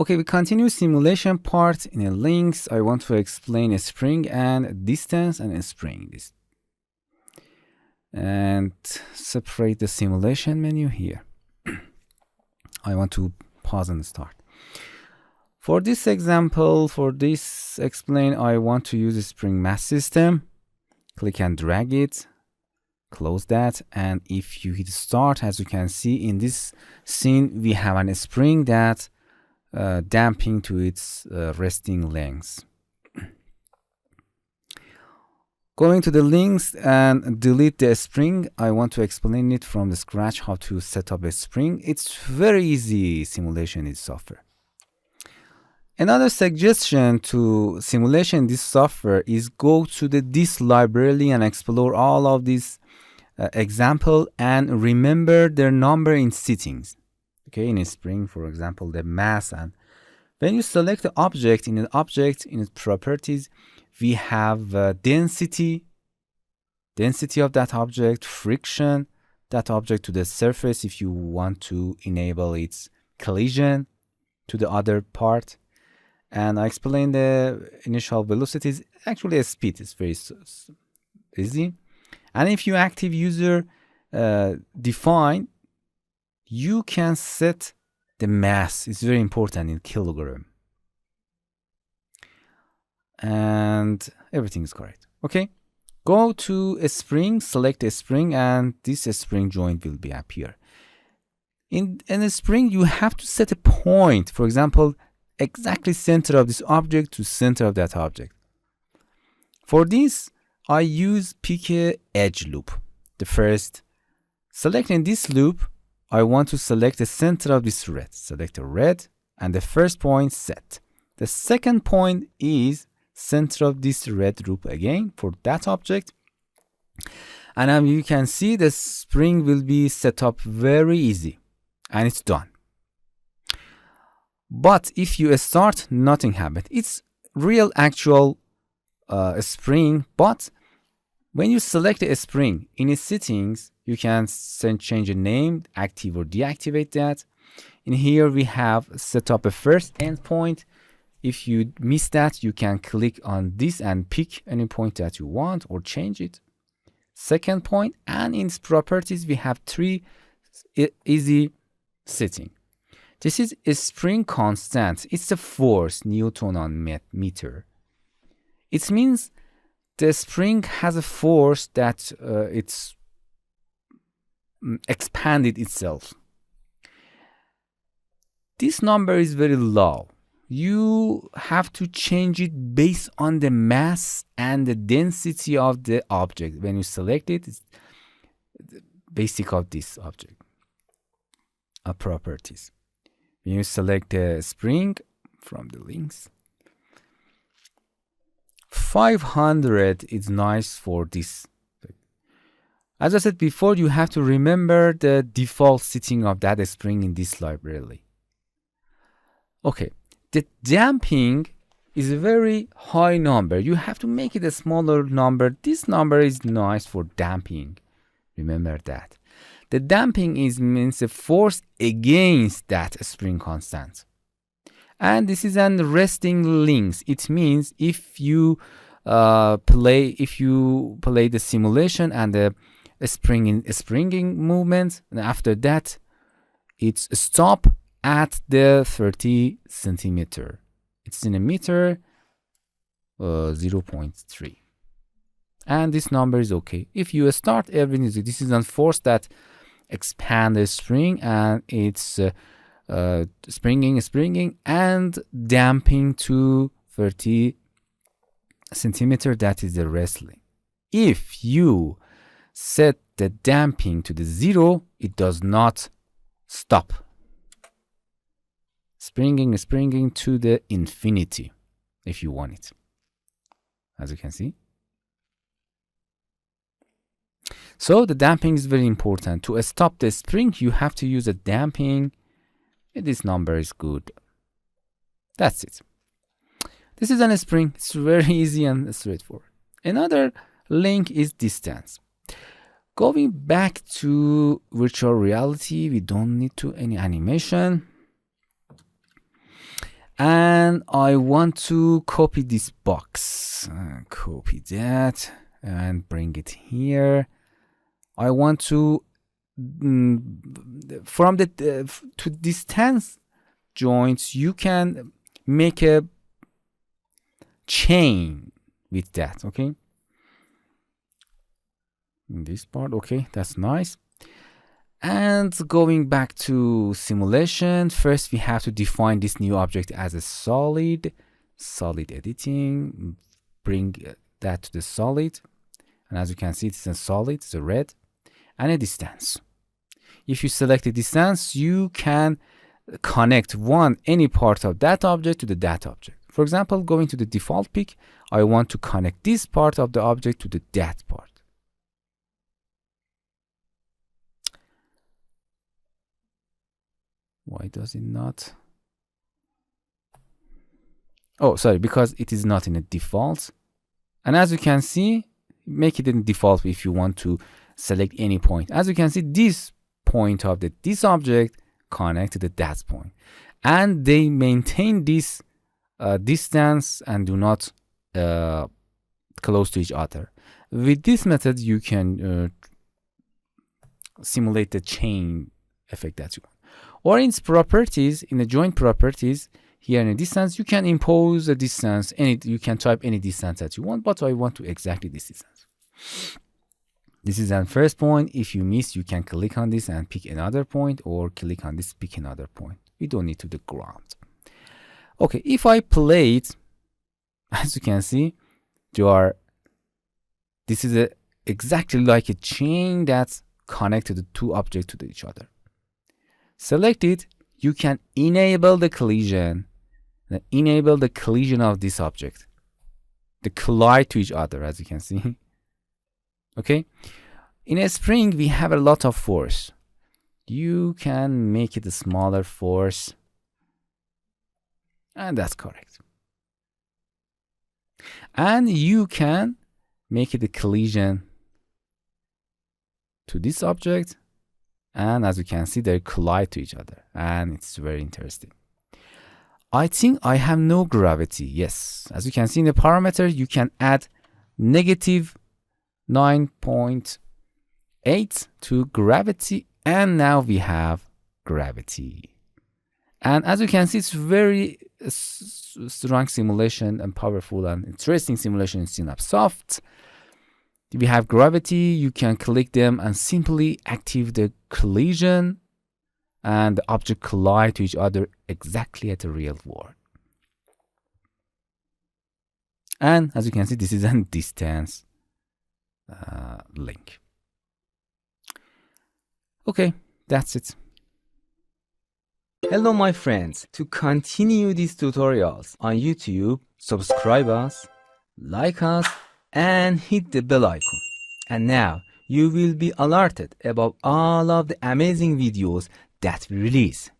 Okay, we continue simulation part. In the links, I want to explain a spring and distance and a spring. And separate the simulation menu here. I want to pause and start. For this example, for this explain, I want to use a spring mass system. Click and drag it, close that, and if you hit start, as you can see in this scene, we have a spring that damping to its resting length. Going to the links and delete the spring. I want to explain it from the scratch how to set up a spring. It's very easy simulation in software. Another suggestion to simulation this software is go to this library and explore all of these example and remember their number in settings. Okay, in a spring, for example, the mass, and when you select the object in its properties, we have density of that object, friction, that object to the surface if you want to enable its collision to the other part. And I explained the initial velocities, actually a speed is very easy. And if you active user define, you can set the mass. It's very important in kilogram. And everything is correct. Okay. Go to a spring, select a spring, and this spring joint will be appear. In a spring, you have to set a point. For example, exactly center of this object to center of that object. For this, I use pick a edge loop. The first, selecting this loop, I want to select the center of this red. Select a red, and the first point set. The second point is center of this red loop again for that object. And you can see the spring will be set up very easy, and it's done. But if you start, nothing happens. It's real actual spring, but when you select a spring in its settings, you can change the name, active or deactivate that. In here, we have set up a first endpoint. If you miss that, you can click on this and pick any point that you want or change it. Second point, and in its properties, we have 3 easy settings. This is a spring constant. It's a force, Newton on meter. It means the spring has a force that it's expanded itself. This number is very low. You have to change it based on the mass and the density of the object. When you select it, it's the basic of this object properties. When you select the spring from the links, 500 is nice for this. As I said before, you have to remember the default setting of that spring in this library. Okay, the damping is a very high number. You have to make it a smaller number. This number is nice for damping. Remember that. The damping means a force against that spring constant. And this is an resting links. It means if you play the simulation and the springing movement, and after that it's stop at the 30 centimeter. It's in a meter, 0.3. And this number is okay. If you start everything, this is a force that expand the spring, and it's springing and damping to 30 centimeter. That is the wrestling. If you set the damping to the 0, it does not stop. Springing to the infinity if you want it, as you can see. So the damping is very important. To stop the spring, you have to use a damping. This number is good. That's it. This is a spring. It's very easy and straightforward. Another link is distance. Going back to virtual reality, we don't need any animation. And I want to copy this box. Copy that and bring it here. I want to from the to distance joints, you can make a chain with that. Okay, in this part. Okay, that's nice. And going back to simulation, first we have to define this new object as a solid editing, bring that to the solid, and as you can see, it's a solid, it's a red, and a distance. If you select a distance, you can connect any part of that object to that object. For example, going to the default pick, I want to connect this part of the object to that part. Why does it not? Oh, sorry, because it is not in a default. And as you can see, make it in default if you want to select any point. As you can see, this point of this object connected to that point. And they maintain this distance and do not close to each other. With this method, you can simulate the chain effect that you want. Or in its properties, in the joint properties, here in a distance, you can impose a distance. You can type any distance that you want, but I want to exactly this distance. This is the first point. If you miss, you can click on this and pick another point, or click on this, pick another point. We don't need to the ground. Okay, if I play it, as you can see, this is exactly like a chain that's connected the two objects to each other. Select it, you can enable the collision, enable the collision of this object. They collide to each other, as you can see. Okay, in a spring, we have a lot of force. You can make it a smaller force, and that's correct. And you can make it a collision to this object. And as you can see, they collide to each other, and it's very interesting. I think I have no gravity. Yes, as you can see in the parameter, you can add negative 9.8 to gravity, and now we have gravity. And as you can see, it's very strong simulation and powerful and interesting simulation in simlab soft. We have gravity, you can click them and simply activate the collision, and the object collide to each other exactly at the real world. And as you can see, this is a distance link. Okay, that's it. Hello my friends, to continue these tutorials on YouTube, subscribe us, like us, and hit the bell icon. And now you will be alerted about all of the amazing videos that we release.